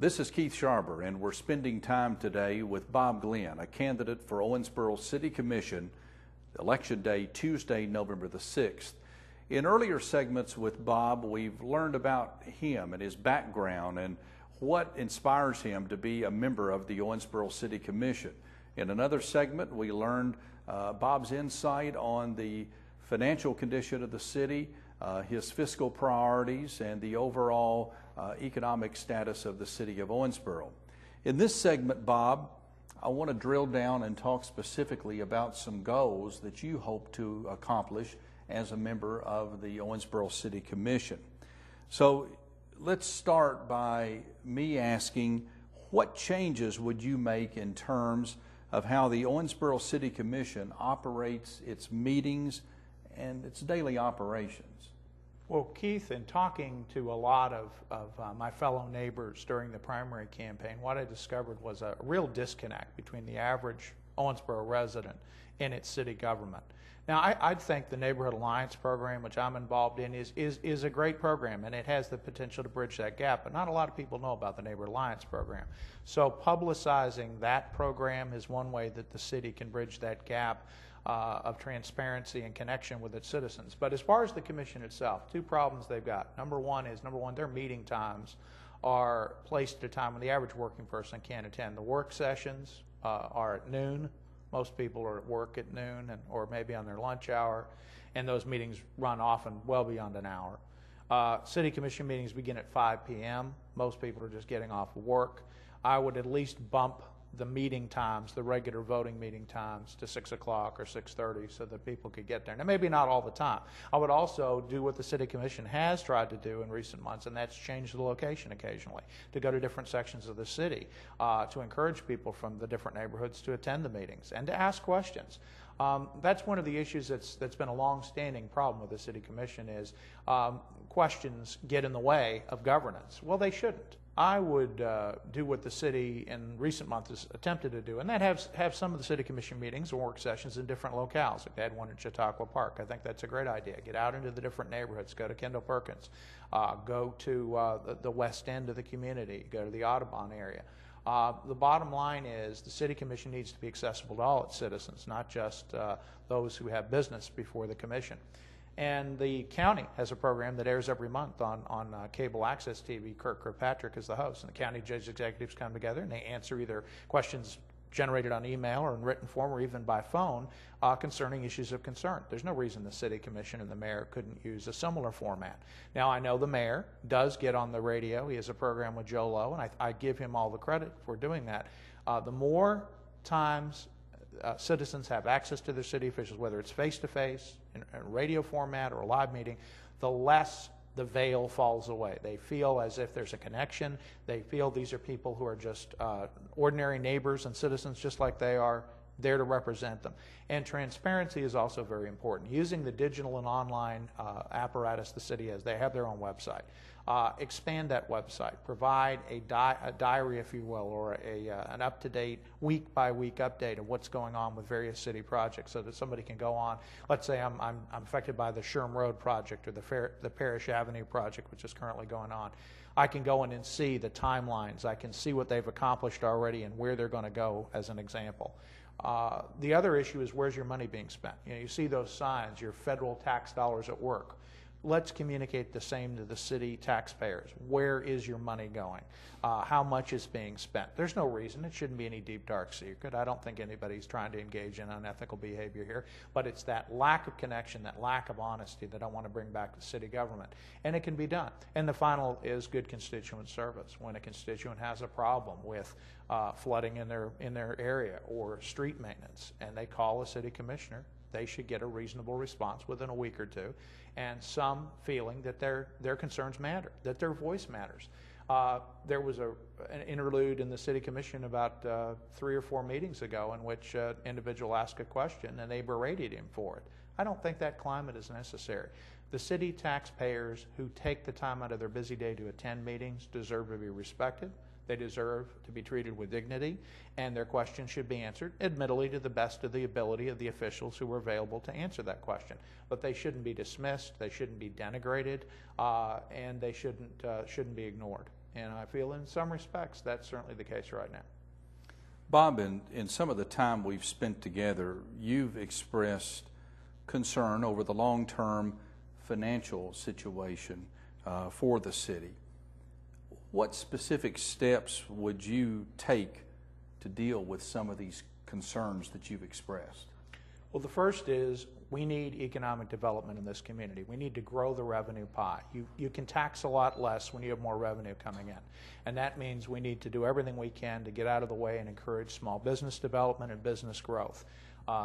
This is Keith Sharber, and we're spending time today with Bob Glenn, a candidate for Owensboro City Commission, Election Day, Tuesday, November the 6th. In earlier segments with Bob, we've learned about him and his background and what inspires him to be a member of the Owensboro City Commission. In another segment, we learned Bob's insight on the financial condition of the city, his fiscal priorities, and the overall economic status of the city of Owensboro. In this segment, Bob, I want to drill down and talk specifically about some goals that you hope to accomplish as a member of the Owensboro City Commission. So let's start by me asking, what changes would you make in terms of how the Owensboro City Commission operates its meetings and its daily operations? Well, Keith, in talking to a lot of my fellow neighbors during the primary campaign, what I discovered was a real disconnect between the average Owensboro resident and its city government. Now, I'd think the Neighborhood Alliance program, which I'm involved in, is a great program, and it has the potential to bridge that gap, but not a lot of people know about the Neighborhood Alliance program. So publicizing that program is one way that the city can bridge that gap of transparency and connection with its citizens. But as far as the commission itself, two problems they've got. Number one, their meeting times are placed at a time when the average working person can't attend. The work sessions are at noon. Most people are at work at noon or maybe on their lunch hour, and those meetings run often well beyond an hour. City commission meetings begin at 5 p.m. Most people are just getting off of work. I would at least bump the meeting times, the regular voting meeting times, to 6 o'clock or 6:30 so that people could get there. Now, maybe not all the time. I would also do what the City Commission has tried to do in recent months, and that's change the location occasionally, to go to different sections of the city, to encourage people from the different neighborhoods to attend the meetings and to ask questions. That's one of the issues that's been a long-standing problem with the City Commission is questions get in the way of governance. Well, they shouldn't. I would do what the city in recent months has attempted to do, and that have some of the City Commission meetings and work sessions in different locales. Like they had one in Chautauqua Park. I think that's a great idea. Get out into the different neighborhoods. Go to Kendall Perkins. Go to the west end of the community. Go to the Audubon area. The bottom line is the City Commission needs to be accessible to all its citizens, not just those who have business before the Commission. And the county has a program that airs every month on cable access TV. Kirk Kirkpatrick is the host, and the county judge executives come together and they answer either questions generated on email or in written form or even by phone concerning issues of concern. There's no reason the City Commission and the mayor couldn't use a similar format. Now, I know the mayor does get on the radio. He has a program with Joe Lowe, and I give him all the credit for doing that. The more times citizens have access to their city officials, whether it's face-to-face, in a radio format, or a live meeting, the less the veil falls away. They feel as if there's a connection. They feel these are people who are just ordinary neighbors and citizens just like they are, there to represent them. And transparency is also very important. Using the digital and online apparatus the city has, they have their own website. Expand that website. Provide a diary, if you will, or an up-to-date, week-by-week update of what's going on with various city projects so that somebody can go on. Let's say I'm affected by the Sherm Road project or the Parish Avenue project, which is currently going on. I can go in and see the timelines. I can see what they've accomplished already and where they're going to go, as an example. The other issue is, where's your money being spent? You see those signs, your federal tax dollars at work. Let's communicate the same to the city taxpayers. Where is your money going? How much is being spent? There's no reason. It shouldn't be any deep, dark secret. I don't think anybody's trying to engage in unethical behavior here, but it's that lack of connection, that lack of honesty that I want to bring back to city government, and it can be done. And the final is good constituent service. When a constituent has a problem with flooding in their area or street maintenance, and they call a city commissioner, they should get a reasonable response within a week or two, and some feeling that their concerns matter, that their voice matters. There was an interlude in the City Commission about 3 or 4 meetings ago in which an individual asked a question and they berated him for it. I don't think that climate is necessary. The city taxpayers who take the time out of their busy day to attend meetings deserve to be respected. They deserve to be treated with dignity, and their questions should be answered, admittedly, to the best of the ability of the officials who are available to answer that question. But they shouldn't be dismissed, they shouldn't be denigrated, and they shouldn't be ignored. And I feel in some respects that's certainly the case right now. Bob, in some of the time we've spent together, you've expressed concern over the long-term financial situation for the city. What specific steps would you take to deal with some of these concerns that you've expressed? Well, the first is we need economic development in this community. We need to grow the revenue pie. You can tax a lot less when you have more revenue coming in. And that means we need to do everything we can to get out of the way and encourage small business development and business growth.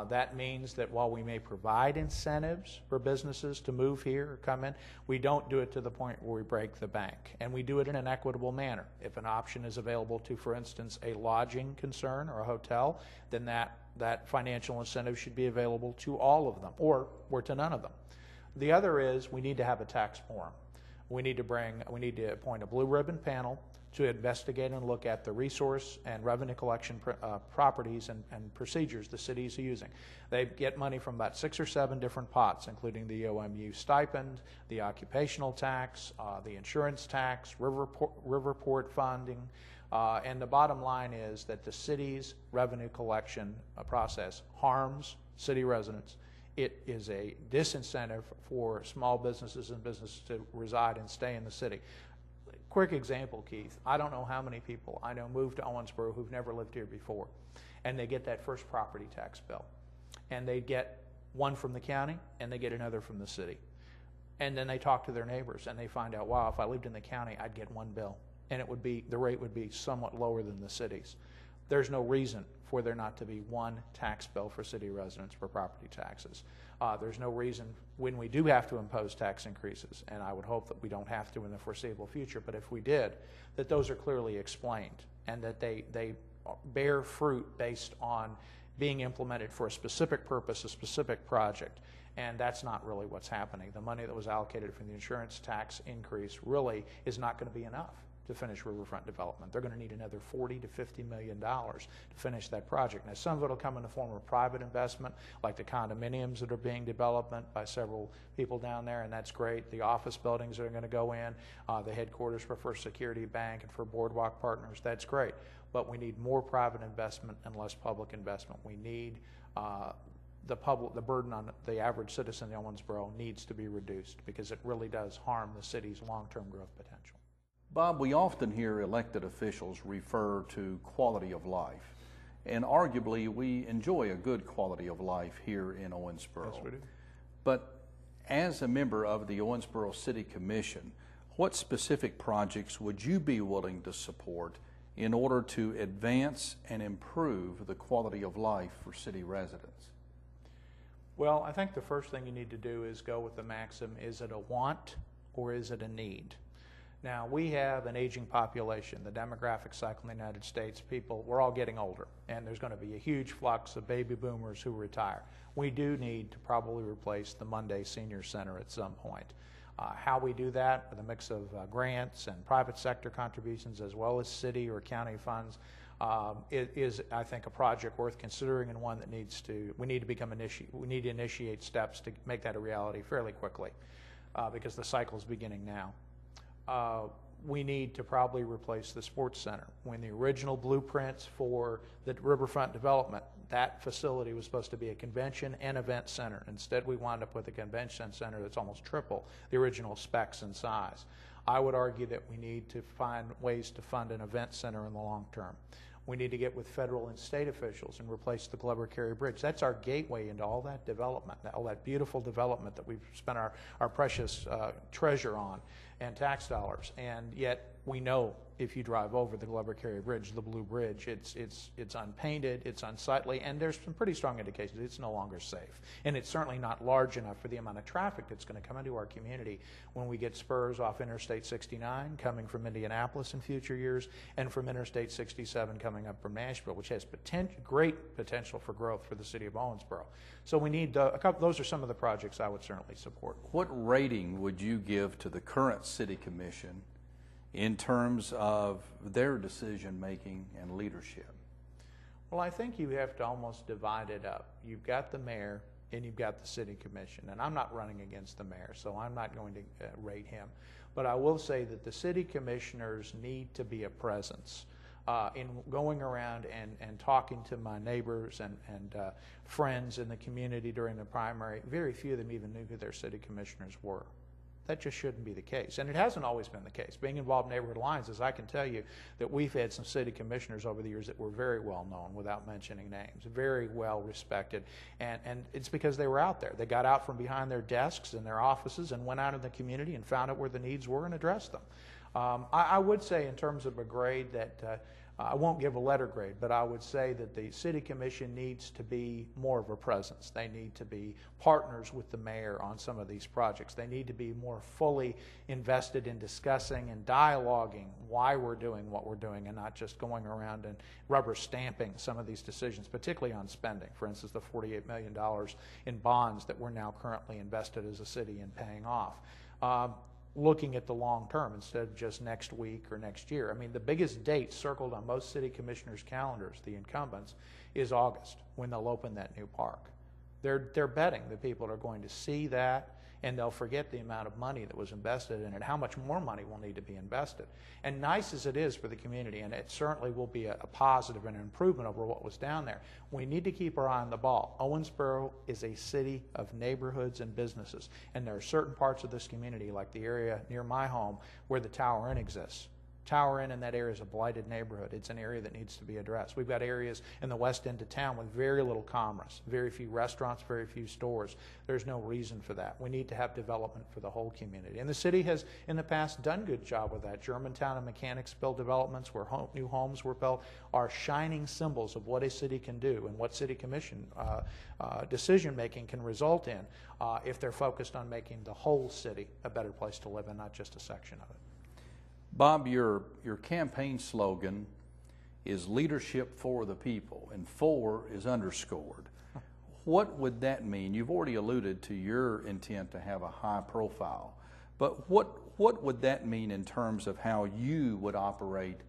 That means that while we may provide incentives for businesses to move here or come in, we don't do it to the point where we break the bank. And we do it in an equitable manner. If an option is available to, for instance, a lodging concern or a hotel, then that financial incentive should be available to all of them or to none of them. The other is we need to have a tax forum. We need to appoint a blue ribbon panel to investigate and look at the resource and revenue collection properties and procedures the city is using. They get money from about 6 or 7 different pots, including the OMU stipend, the occupational tax, the insurance tax, Riverport funding, and the bottom line is that the city's revenue collection process harms city residents. It is a disincentive for small businesses and businesses to reside and stay in the city. Quick example, Keith. I don't know how many people I know move to Owensboro who've never lived here before, and they get that first property tax bill. And they get one from the county, and they get another from the city. And then they talk to their neighbors, and they find out, wow, if I lived in the county, I'd get one bill. And the rate would be somewhat lower than the city's. There's no reason for there not to be one tax bill for city residents for property taxes. There's no reason when we do have to impose tax increases, and I would hope that we don't have to in the foreseeable future, but if we did, that those are clearly explained and that they bear fruit based on being implemented for a specific purpose, a specific project. And that's not really what's happening. The money that was allocated from the insurance tax increase really is not going to be enough to finish riverfront development. They're going to need another $40 to $50 million to finish that project. Now, some of it will come in the form of private investment, like the condominiums that are being developed by several people down there, and that's great. The office buildings that are going to go in, the headquarters for First Security Bank and for Boardwalk Partners, that's great. But we need more private investment and less public investment. We need the burden on the average citizen in Owensboro needs to be reduced because it really does harm the city's long-term growth potential. Bob, we often hear elected officials refer to quality of life, and arguably we enjoy a good quality of life here in Owensboro. Yes, we do. But as a member of the Owensboro City Commission, what specific projects would you be willing to support in order to advance and improve the quality of life for city residents? Well, I think the first thing you need to do is go with the maxim, is it a want or is it a need? Now, we have an aging population, the demographic cycle in the United States. We're all getting older, and there's going to be a huge flux of baby boomers who retire. We do need to probably replace the Monday Senior Center at some point. How we do that with a mix of grants and private sector contributions as well as city or county funds is, I think, a project worth considering and one that we need to initiate steps to make that a reality fairly quickly because the cycle is beginning now. We need to probably replace the sports center. When the original blueprints for the riverfront development, that facility was supposed to be a convention and event center. Instead, we wound up with a convention center that's almost triple the original specs and size. I would argue that we need to find ways to fund an event center in the long term. We need to get with federal and state officials and replace the Glover Carey Bridge. That's our gateway into all that development, all that beautiful development that we've spent our precious treasure on and tax dollars. And yet we know if you drive over the Glover Carey Bridge, the Blue Bridge, it's unpainted, it's unsightly, and there's some pretty strong indications it's no longer safe. And it's certainly not large enough for the amount of traffic that's going to come into our community when we get spurs off Interstate 69 coming from Indianapolis in future years and from Interstate 67 coming up from Nashville, which has great potential for growth for the city of Owensboro. So we need those are some of the projects I would certainly support. What rating would you give to the current city commission in terms of their decision-making and leadership? Well, I think you have to almost divide it up. You've got the mayor and you've got the city commission. And I'm not running against the mayor, so I'm not going to rate him. But I will say that the city commissioners need to be a presence in going around and talking to my neighbors and friends in the community during the primary. Very few of them even knew who their city commissioners were. That just shouldn't be the case. And it hasn't always been the case. Being involved in neighborhood alliances, I can tell you that we've had some city commissioners over the years that were very well known, without mentioning names, very well respected. And it's because they were out there. They got out from behind their desks and their offices and went out in the community and found out where the needs were and addressed them. I would say in terms of a grade that I won't give a letter grade, but I would say that the city commission needs to be more of a presence. They need to be partners with the mayor on some of these projects. They need to be more fully invested in discussing and dialoguing why we're doing what we're doing, and not just going around and rubber stamping some of these decisions, particularly on spending. For instance, the $48 million in bonds that we're now currently invested as a city in paying off. Looking at the long term instead of just next week or next year. I mean, the biggest date circled on most city commissioners' calendars, the incumbents, is August, when they'll open that new park. They're betting that people are going to see that, and they'll forget the amount of money that was invested in it, how much more money will need to be invested. And nice as it is for the community, and it certainly will be a positive and an improvement over what was down there, we need to keep our eye on the ball. Owensboro is a city of neighborhoods and businesses, and there are certain parts of this community, like the area near my home, where the Tower Inn exists. Tower Inn in that area is a blighted neighborhood. It's an area that needs to be addressed. We've got areas in the west end of town with very little commerce, very few restaurants, very few stores. There's no reason for that. We need to have development for the whole community. And the city has, in the past, done a good job with that. Germantown and Mechanicsville developments where new homes were built are shining symbols of what a city can do and what city commission decision-making can result in if they're focused on making the whole city a better place to live and not just a section of it. Bob, your campaign slogan is leadership for the people, and 4 is underscored. What would that mean? You've already alluded to your intent to have a high profile, but what would that mean in terms of how you would operate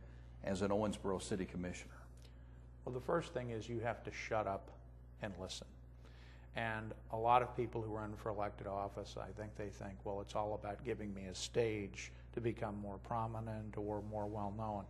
as an Owensboro City Commissioner? Well, the first thing is you have to shut up and listen. And a lot of people who run for elected office, I think they think, well, it's all about giving me a stage to become more prominent or more well-known.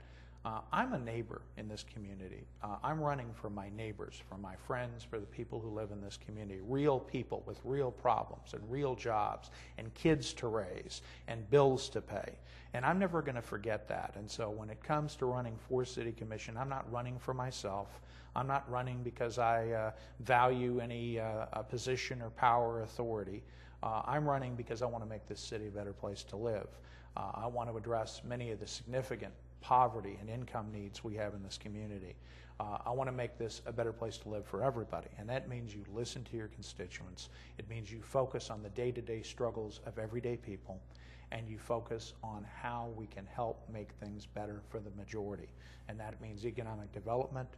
I'm a neighbor in this community. I'm running for my neighbors, for my friends, for the people who live in this community, real people with real problems and real jobs and kids to raise and bills to pay. And I'm never going to forget that. And so when it comes to running for City Commission, I'm not running for myself. I'm not running because I value any position or power or authority. I'm running because I want to make this city a better place to live. I want to address many of the significant poverty and income needs we have in this community. I want to make this a better place to live for everybody, and that means you listen to your constituents. It means you focus on the day-to-day struggles of everyday people, and you focus on how we can help make things better for the majority. And that means economic development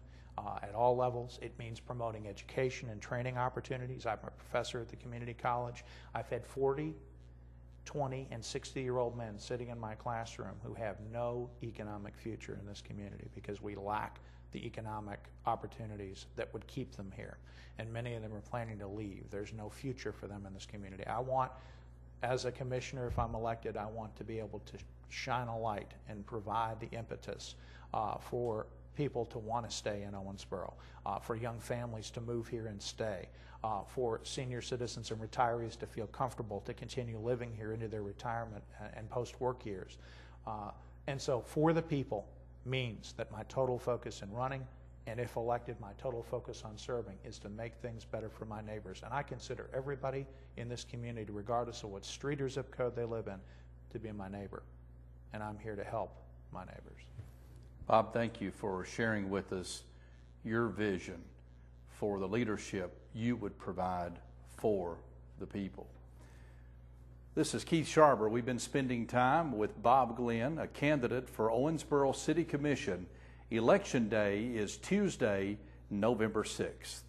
at all levels. It means promoting education and training opportunities. I'm a professor at the community college. I've had 40, 20, and 60-year-old men sitting in my classroom who have no economic future in this community because we lack the economic opportunities that would keep them here. And many of them are planning to leave. There's no future for them in this community. I want, as a commissioner, if I'm elected, I want to be able to shine a light and provide the impetus for people to want to stay in Owensboro, for young families to move here and stay, for senior citizens and retirees to feel comfortable to continue living here into their retirement and post-work years. And so for the people means that my total focus in running, and if elected, my total focus on serving is to make things better for my neighbors. And I consider everybody in this community, regardless of what street or zip code they live in, to be my neighbor. And I'm here to help my neighbors. Bob, thank you for sharing with us your vision for the leadership you would provide for the people. This is Keith Sharber. We've been spending time with Bob Glenn, a candidate for Owensboro City Commission. Election Day is Tuesday, November 6th.